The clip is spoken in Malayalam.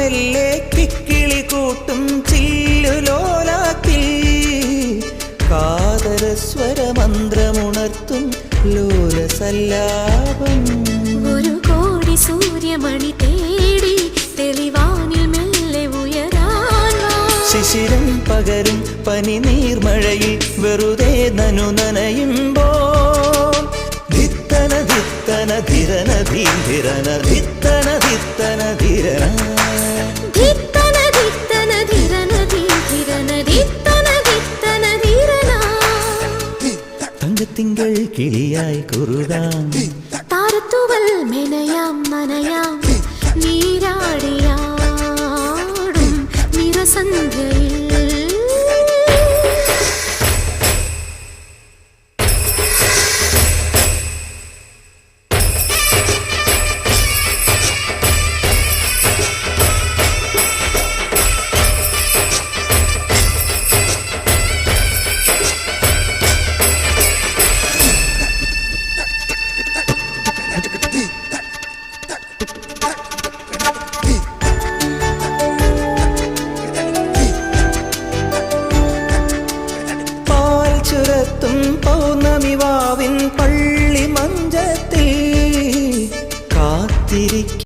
മെല്ലെ കിക്കിളി കൂട്ടും ചില്ലുലോലാക്കിൽ കാതരസ്വരമന്ത്രമുണർത്തും ലോലസല്ലാപം. ഒരു കോടി സൂര്യമണി തേടി തെളിവാനിൽ മെല്ലെ ഉയരാൻ ശിശിരം പകരും പനി നീർമഴയിൽ വെറുതെ നനു നനയുമ്പോ ധിത്തന ധിത്തന ധിരന ധീരന ധിത്തന ധിത്തന ധിരന ധിത്തന ധിത്തന ധിരന ധീരന ധിത്തന ധിത്തന ധിരന. തങ്കത്തിങ്കൾ കിളിയായി കുറുകാം താരത്തുവൽ മെനയാം നനയാം നീരാടിയാടും നിറസന്ധ്യയിൽ. പൗർണമിവാവിൻ പള്ളി മഞ്ചത്തിൽ കാത്തിരിക്കും